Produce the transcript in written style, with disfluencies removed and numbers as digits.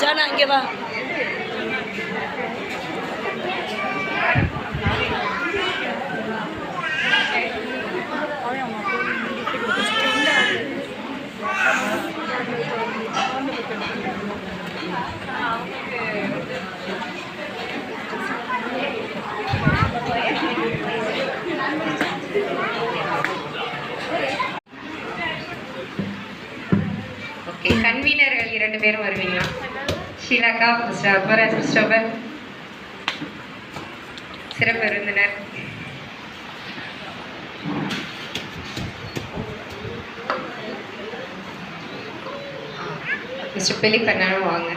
ஜானா இங்கே வா. ஓகே, கன்வீனர்கள் 2 பேரும் வருவீங்களா? ஷீலாக்கா, மிஸ்டர் அக்பராஜ் கிறிஸ்டோபர், சிறப்பு விருந்தினர். மிஸ்டர் பிலிப் அண்ணாலும் வாங்க.